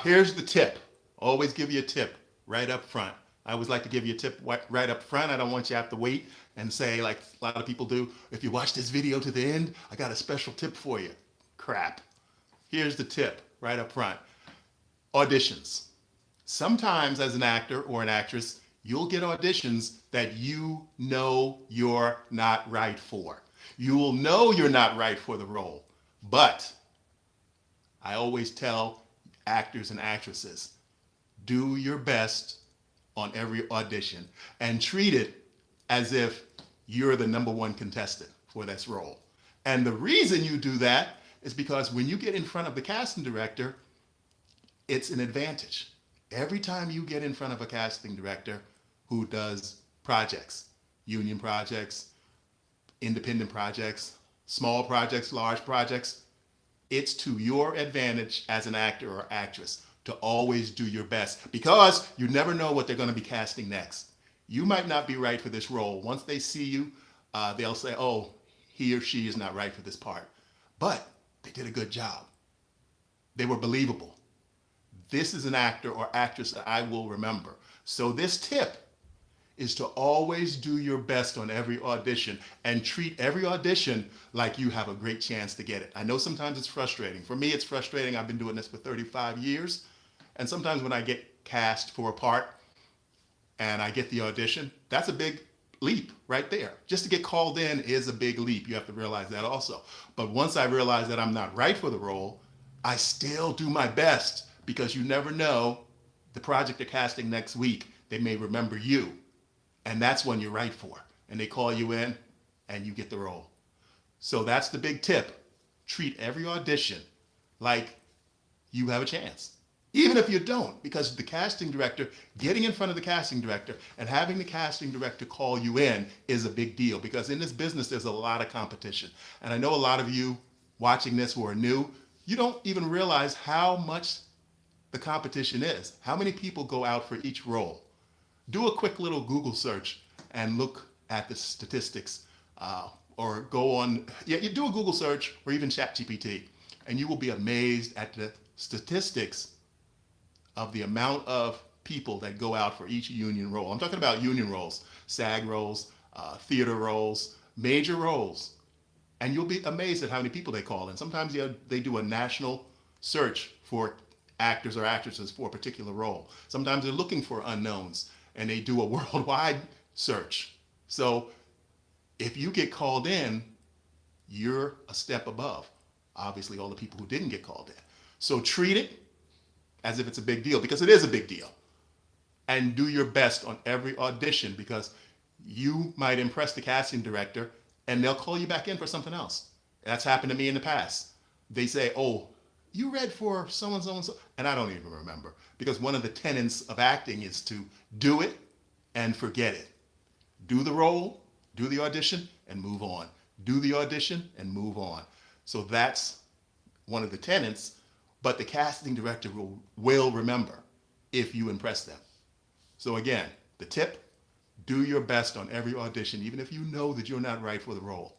Here's the tip. Always give you a tip right up front. I always like to give you a tip right up front. I don't want you to have to wait and say, like a lot of people do, if you watch this video to the end, I got a special tip for you. Crap. Here's the tip right up front. Auditions. Sometimes as an actor or an actress, you'll get auditions that you know you're not right for. You will know you're not right for the role. But I always tell actors and actresses, do your best on every audition and treat it as if you're the number one contestant for this role. And the reason you do that is because when you get in front of the casting director, it's an advantage. Every time you get in front of a casting director who does projects, union projects, independent projects, small projects, large projects, it's to your advantage as an actor or actress to always do your best because you never know what they're going to be casting next. You might not be right for this role. Once they see you, they'll say, oh, he or she is not right for this part. But they did a good job. They were believable. This is an actor or actress that I will remember. So this tip is to always do your best on every audition and treat every audition like you have a great chance to get it. I know sometimes it's frustrating. For me, it's frustrating. I've been doing this for 35 years. And sometimes when I get cast for a part and I get the audition, that's a big leap right there. Just to get called in is a big leap. You have to realize that also. But once I realize that I'm not right for the role, I still do my best because you never know the project they're casting next week. They may remember you. And that's when you're right for. And they call you in and you get the role. So that's the big tip. Treat every audition like you have a chance. Even if you don't, because the casting director, getting in front of the casting director and having the casting director call you in is a big deal because in this business, there's a lot of competition. And I know a lot of you watching this who are new, you don't even realize how much the competition is. How many people go out for each role? Do a quick little Google search and look at the statistics or go on, you do a Google search or even ChatGPT and you will be amazed at the statistics of the amount of people that go out for each union role. I'm talking about union roles, SAG roles, theater roles, major roles. And you'll be amazed at how many people they call in. Sometimes they do a national search for actors or actresses for a particular role. Sometimes they're looking for unknowns and they do a worldwide search. So if you get called in, you're a step above, obviously, all the people who didn't get called in. So treat it as if it's a big deal, because it is a big deal. And do your best on every audition, because you might impress the casting director and they'll call you back in for something else. That's happened to me in the past. They say, oh, you read for so-and-so and so, and I don't even remember, because one of the tenets of acting is to do it and forget it. Do the role, do the audition, and move on. Do the audition and move on. So that's one of the tenets, but the casting director will remember if you impress them. So again, the tip, do your best on every audition, even if you know that you're not right for the role.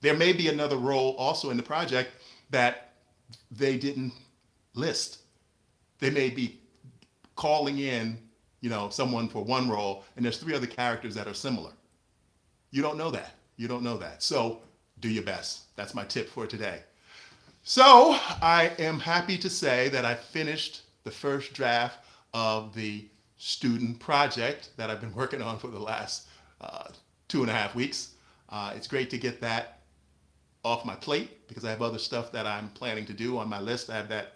There may be another role also in the project that they didn't list. They may be calling in, someone for one role, and there's 3 other characters that are similar. You don't know that. You don't know that. So do your best. That's my tip for today. So I am happy to say that I finished the first draft of the student project that I've been working on for the last 2.5 weeks. It's great to get that off my plate because I have other stuff that I'm planning to do on my list. I have that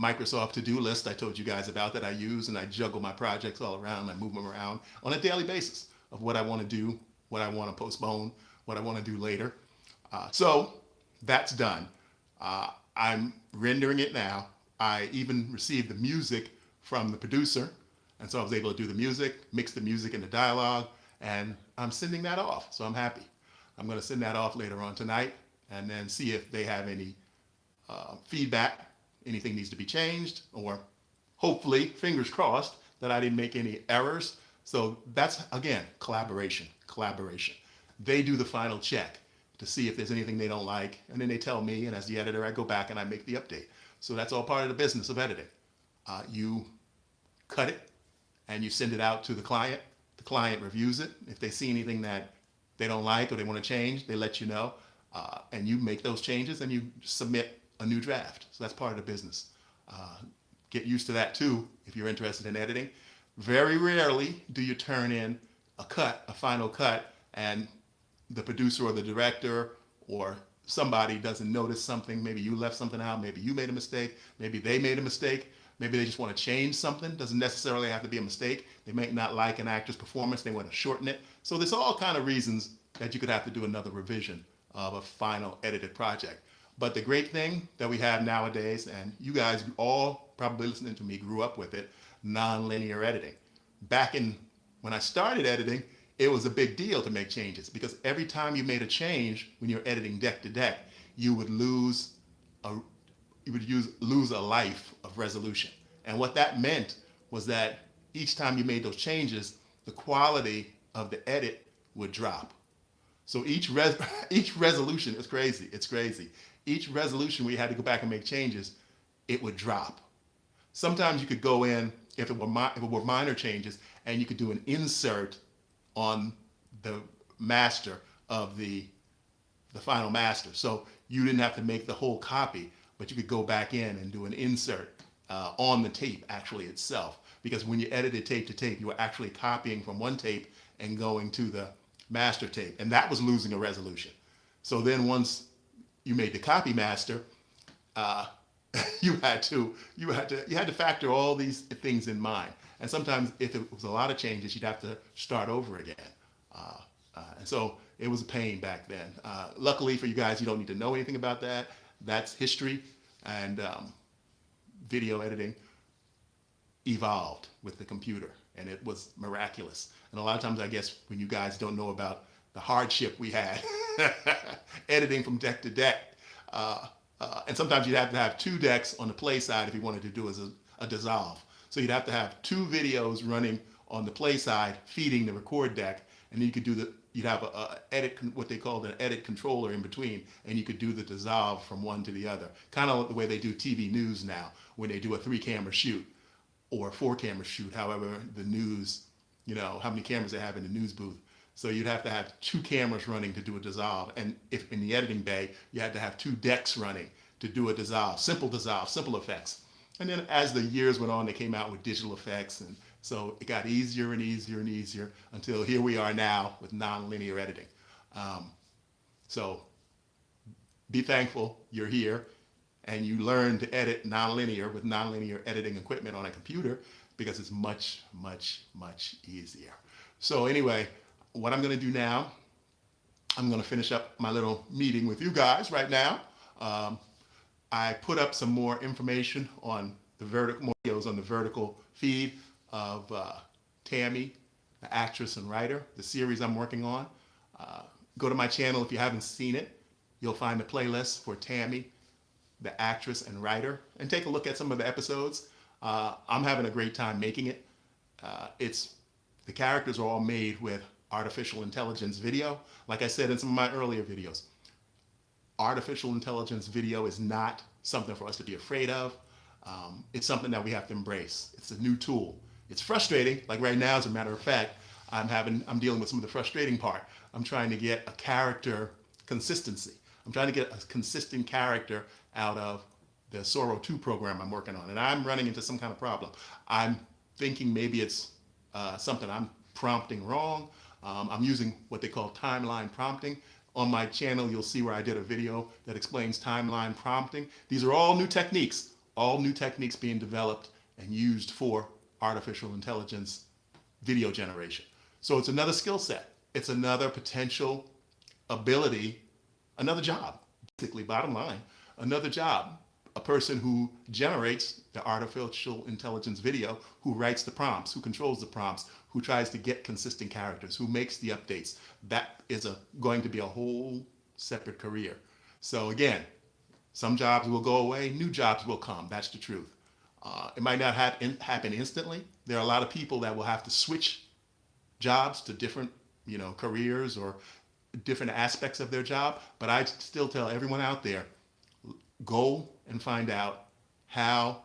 Microsoft to-do list I told you guys about that I use, and I juggle my projects all around. I move them around on a daily basis of what I want to do, what I want to postpone, what I want to do later. So that's done. I'm rendering it now. I even received the music from the producer, and so I was able to do the music, mix the music and the dialogue, and I'm sending that off. So I'm happy. I'm going to send that off later on tonight and then see if they have any feedback, anything needs to be changed, or hopefully, fingers crossed, that I didn't make any errors. So that's, again, collaboration. They do the final check to see if there's anything they don't like, and then they tell me, and as the editor, I go back and I make the update. So that's all part of the business of editing. You cut it and you send it out to the client. The client reviews it. If they see anything that they don't like or they want to change, they let you know. And you make those changes and you submit a new draft. So that's part of the business. Uh, get used to that too if you're interested in editing. Very rarely do you turn in a final cut, and the producer or the director or somebody doesn't notice something. Maybe you left something out. Maybe you made a mistake. Maybe they made a mistake. Maybe they just want to change something. Doesn't necessarily have to be a mistake. They may not like an actor's performance. They want to shorten it. So there's all kind of reasons that you could have to do another revision of a final edited project. But the great thing that we have nowadays, and you guys all probably listening to me grew up with it, non-linear editing. Back in when I started editing, it was a big deal to make changes because every time you made a change when you're editing deck to deck, you would lose a lose a life of resolution. And what that meant was that each time you made those changes, the quality of the edit would drop. So each resolution is crazy. It's crazy. Each resolution we had to go back and make changes, it would drop. Sometimes you could go in if it were minor changes, and you could do an insert on the master of the final master. So you didn't have to make the whole copy, but you could go back in and do an insert on the tape actually itself. Because when you edited tape to tape, you were actually copying from one tape and going to the master tape, and that was losing a resolution. So then once you made the copy master, uh, you had to factor all these things in mind. And sometimes if it was a lot of changes, you'd have to start over again. And so it was a pain back then. Luckily for you guys, you don't need to know anything about that. That's history, and video editing evolved with the computer, and it was miraculous. And a lot of times, I guess, when you guys don't know about the hardship we had editing from deck to deck, and sometimes you'd have to have two decks on the play side if you wanted to do a dissolve. So you'd have to have two videos running on the play side feeding the record deck, and then you could do you'd have what they called an edit controller in between, and you could do the dissolve from one to the other. Kind of the way they do TV news now, when they do a 3-camera shoot or a 4-camera shoot, however the news, how many cameras they have in the news booth. So you'd have to have 2 cameras running to do a dissolve. And if in the editing bay, you had to have 2 decks running to do a dissolve, simple effects. And then as the years went on, they came out with digital effects. And so it got easier and easier and easier until here we are now with non-linear editing. So be thankful you're here and you learn to edit non-linear with non-linear editing equipment on a computer, because it's much, much, much easier. So anyway, what I'm going to do now, I'm going to finish up my little meeting with you guys right now. I put up some more information on the videos on the vertical feed of Tammy, the actress and writer, the series I'm working on. Go to my channel if you haven't seen it. You'll find the playlist for Tammy, the actress and writer, and take a look at some of the episodes. I'm having a great time making it. The characters are all made with artificial intelligence video. Like I said in some of my earlier videos, artificial intelligence video is not something for us to be afraid of. It's something that we have to embrace. It's a new tool. It's frustrating. Like right now, as a matter of fact, I'm dealing with some of the frustrating part. I'm trying to get a character consistency. I'm trying to get a consistent character out of the Soro 2 program I'm working on, and I'm running into some kind of problem. I'm thinking maybe it's something I'm prompting wrong. I'm using what they call timeline prompting. On my channel, you'll see where I did a video that explains timeline prompting. These are all new techniques being developed and used for artificial intelligence video generation. So it's another skill set. It's another potential ability, another job, basically, bottom line, another job. A person who generates the artificial intelligence video, who writes the prompts, who controls the prompts, who tries to get consistent characters, who makes the updates. That is going to be a whole separate career. So again, some jobs will go away, new jobs will come. That's the truth. It might not happen instantly. There are a lot of people that will have to switch jobs to different, careers or different aspects of their job. But I still tell everyone out there, go and find out how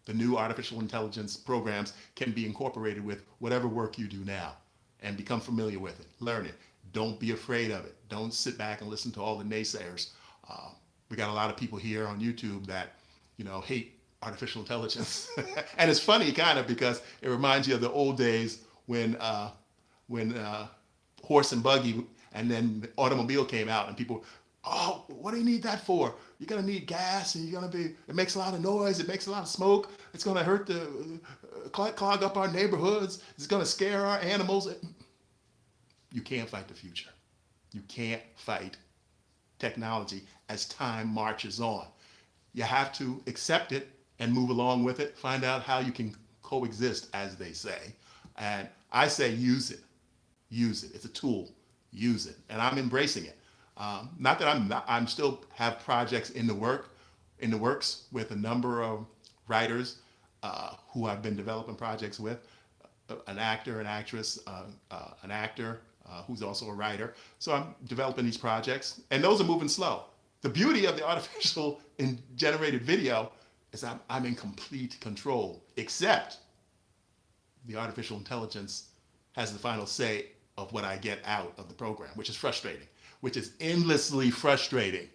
the new artificial intelligence programs can be incorporated with whatever work you do now and become familiar with it. Learn it. Don't be afraid of it. Don't sit back and listen to all the naysayers. Uh, we got a lot of people here on YouTube that, hate artificial intelligence. And it's funny kind of because it reminds you of the old days when horse and buggy and then the automobile came out and people, oh, what do you need that for? You're gonna need gas and it makes a lot of noise, it makes a lot of smoke, it's gonna hurt clog up our neighborhoods, it's gonna scare our animals. You can't fight the future. You can't fight technology as time marches on. You have to accept it and move along with it, find out how you can coexist, as they say. And I say use it. Use it. It's a tool. Use it. And I'm embracing it. Not that I'm still have projects in the works with a number of writers who I've been developing projects with, an actor, an actress, an actor who's also a writer. So I'm developing these projects, and those are moving slow. The beauty of the artificial generated video is I'm in complete control, except the artificial intelligence has the final say of what I get out of the program, which is frustrating, which is endlessly frustrating.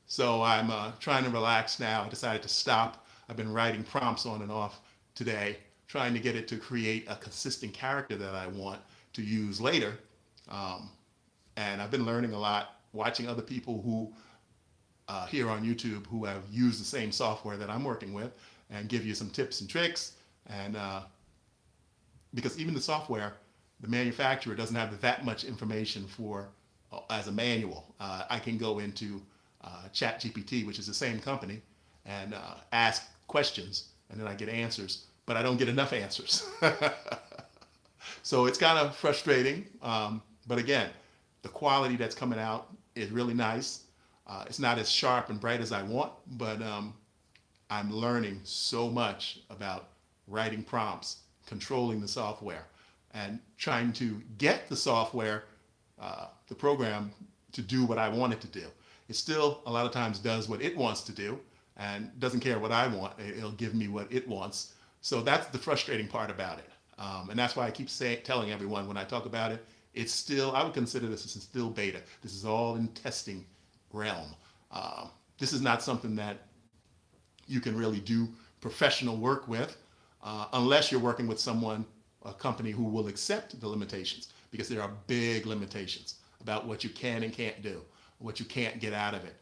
So I'm trying to relax now. I decided to stop. I've been writing prompts on and off today, trying to get it to create a consistent character that I want to use later. And I've been learning a lot, watching other people who here on YouTube who have used the same software that I'm working with, and give you some tips and tricks. And because even the software, the manufacturer doesn't have that much information for as a manual. I can go into ChatGPT, which is the same company, and ask questions, and then I get answers, but I don't get enough answers. So it's kind of frustrating. But again, the quality that's coming out is really nice. It's not as sharp and bright as I want, but I'm learning so much about writing prompts, controlling the software, and trying to get the software, the program, to do what I want it to do. It still a lot of times does what it wants to do and doesn't care what I want. It'll give me what it wants. So that's the frustrating part about it. And that's why I keep telling everyone when I talk about it, it's still, I would consider this as still beta. This is all in testing realm. This is not something that you can really do professional work with unless you're working with a company who will accept the limitations, because there are big limitations about what you can and can't do, what you can't get out of it.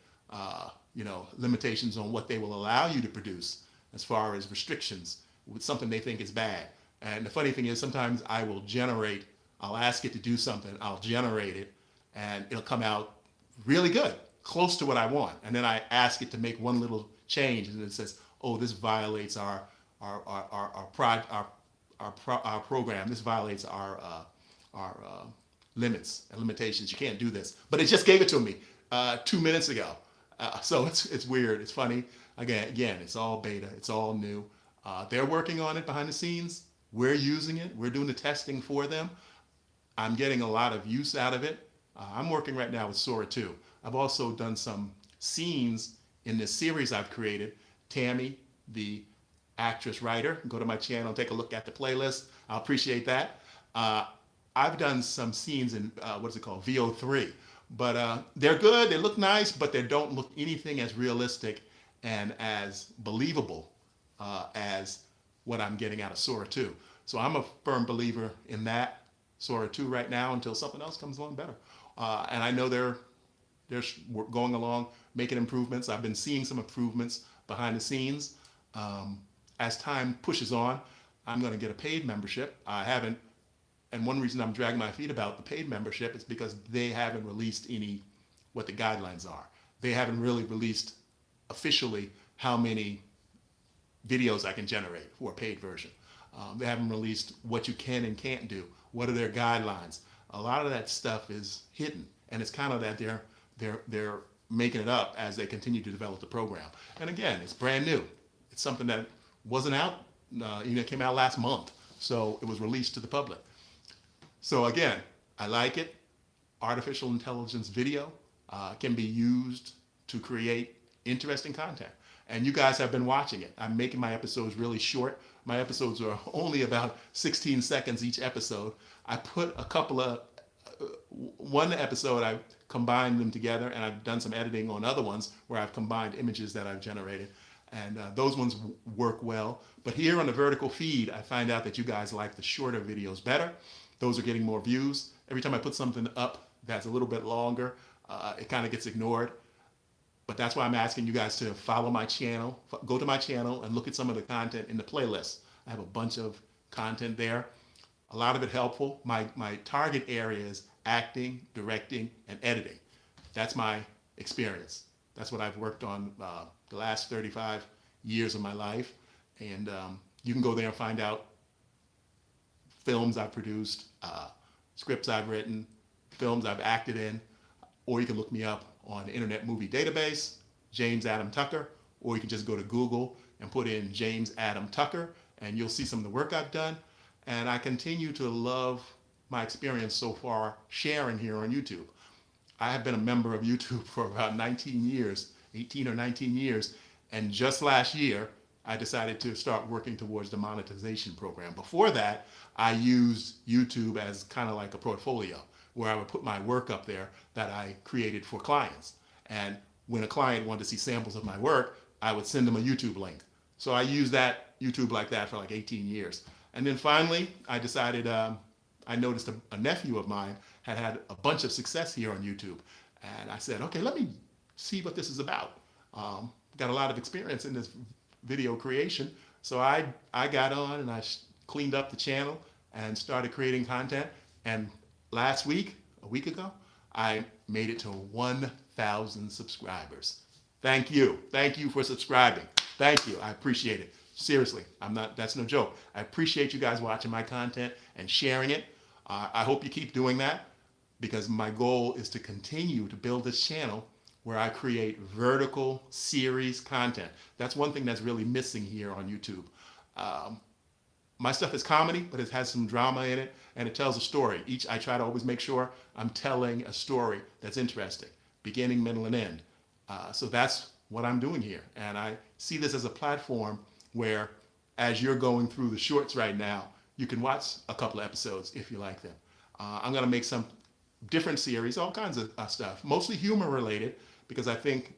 Limitations on what they will allow you to produce as far as restrictions with something they think is bad. And the funny thing is, sometimes I'll ask it to do something, I'll generate it, and it'll come out really good, close to what I want. And then I ask it to make one little change, and it says, "Oh, this violates our program. This violates our limits and limitations. You can't do this." But it just gave it to me 2 minutes ago. So it's weird. It's funny. Again, it's all beta. It's all new. They're working on it behind the scenes. We're using it. We're doing the testing for them. I'm getting a lot of use out of it. I'm working right now with Sora 2. I've also done some scenes in this series I've created. Tammy, the actress writer, go to my channel and take a look at the playlist. I'll appreciate that. I've done some scenes in, VO3. But they're good, they look nice, but they don't look anything as realistic and as believable as what I'm getting out of Sora 2. So I'm a firm believer in that Sora 2 right now until something else comes along better. And I know they're going along, making improvements. I've been seeing some improvements behind the scenes. As time pushes on, I'm going to get a paid membership. I haven't, and one reason I'm dragging my feet about the paid membership is because they haven't released what the guidelines are. They haven't really released officially how many videos I can generate for a paid version. They haven't released what you can and can't do. What are their guidelines? A lot of that stuff is hidden, and it's kind of that they're making it up as they continue to develop the program. And again, it's brand new. It's something that wasn't out, it came out last month, so it was released to the public. So again, I like it. Artificial intelligence video can be used to create interesting content. And you guys have been watching it. I'm making my episodes really short. My episodes are only about 16 seconds each episode. I put a couple of, one episode I combined them together, and I've done some editing on other ones where I've combined images that I've generated. And those ones work well. But here on the vertical feed, I find out that you guys like the shorter videos better. Those are getting more views. Every time I put something up that's a little bit longer, it kind of gets ignored. But that's why I'm asking you guys to follow my channel, go to my channel and look at some of the content in the playlist. I have a bunch of content there. A lot of it helpful. My target area is acting, directing, and editing. That's my experience. That's what I've worked on the last 35 years of my life. And you can go there and find out films I've produced, scripts I've written, films I've acted in, or you can look me up on the Internet Movie Database, James Adam Tucker, or you can just go to Google and put in James Adam Tucker, and you'll see some of the work I've done. And I continue to love my experience so far sharing here on YouTube. I have been a member of YouTube for about 19 years, 18 or 19 years, and just last year, I decided to start working towards the monetization program. Before that, I used YouTube as kind of like a portfolio where I would put my work up there that I created for clients. And when a client wanted to see samples of my work, I would send them a YouTube link. So I used that YouTube like that for like 18 years. And then finally, I decided, I noticed a nephew of mine had a bunch of success here on YouTube. And I said, okay, let me see what this is about. Got a lot of experience in this video creation. So I got on and I cleaned up the channel and started creating content. And last week, a week ago, I made it to 1,000 subscribers. Thank you. Thank you for subscribing. Thank you. I appreciate it. Seriously, that's no joke. I appreciate you guys watching my content and sharing it. I hope you keep doing that because my goal is to continue to build this channel where I create vertical series content. That's one thing that's really missing here on YouTube. My stuff is comedy, but it has some drama in it, and it tells a story. I try to always make sure I'm telling a story that's interesting, beginning, middle, and end. So that's what I'm doing here. And I see this as a platform where, as you're going through the shorts right now, you can watch a couple of episodes if you like them. I'm going to make some different series, all kinds of stuff, mostly humor related, because I think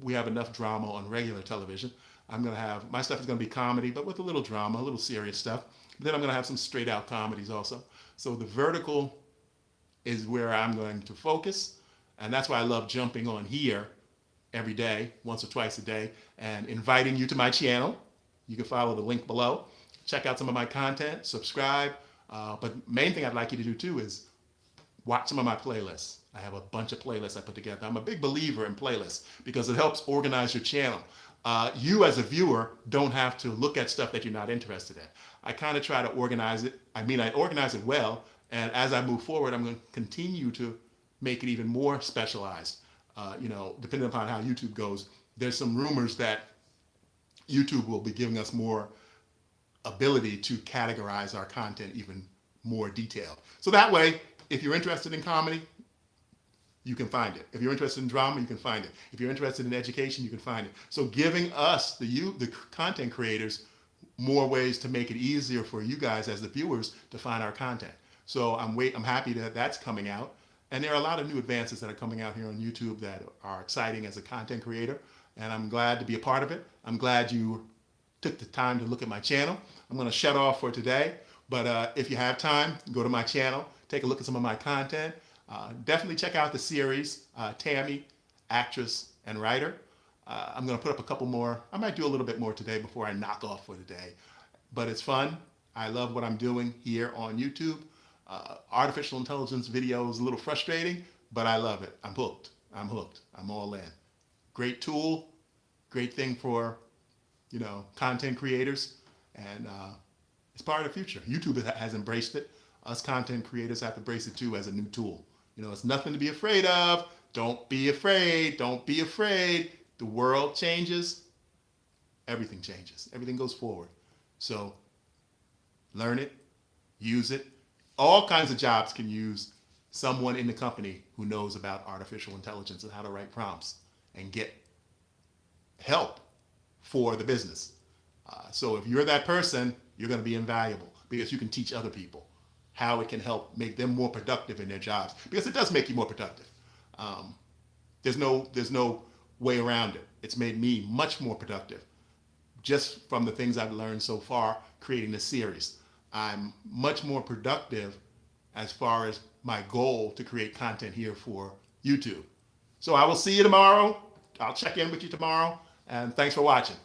we have enough drama on regular television. My stuff is going to be comedy, but with a little drama, a little serious stuff. But then I'm going to have some straight out comedies also. So the vertical is where I'm going to focus. And that's why I love jumping on here every day, once or twice a day, and inviting you to my channel. You can follow the link below. Check out some of my content, subscribe. But main thing I'd like you to do too is watch some of my playlists. I have a bunch of playlists I put together. I'm a big believer in playlists because it helps organize your channel. You as a viewer don't have to look at stuff that you're not interested in. I kind of try to organize it. I organize it well, and as I move forward, I'm going to continue to make it even more specialized. Depending upon how YouTube goes, there's some rumors that YouTube will be giving us more ability to categorize our content even more detailed. So that way, if you're interested in comedy, you can find it. If you're interested in drama, you can find it. If you're interested in education, you can find it. So giving us, the content creators, more ways to make it easier for you guys as the viewers to find our content. So I'm happy that that's coming out. And there are a lot of new advances that are coming out here on YouTube that are exciting as a content creator. And I'm glad to be a part of it. I'm glad you took the time to look at my channel. I'm going to shut off for today. But if you have time, go to my channel, take a look at some of my content. Definitely check out the series, Tammy, actress and writer. I'm going to put up a couple more. I might do a little bit more today before I knock off for today. But it's fun. I love what I'm doing here on YouTube. Artificial intelligence video is a little frustrating, but I love it. I'm hooked. I'm hooked. I'm all in. Great tool. Great thing for, content creators. And it's part of the future. YouTube has embraced it. Us content creators have to embrace it too as a new tool. It's nothing to be afraid of. Don't be afraid. Don't be afraid. The world changes. Everything changes. Everything goes forward. So learn it. Use it. All kinds of jobs can use someone in the company who knows about artificial intelligence and how to write prompts and get help for the business. So if you're that person, you're going to be invaluable because you can teach other people how it can help make them more productive in their jobs, because it does make you more productive. Um, there's no way around it. It's made me much more productive just from the things I've learned so far creating this series. I'm much more productive as far as my goal to create content here for YouTube. So I will see you tomorrow. I'll check in with you tomorrow, and thanks for watching.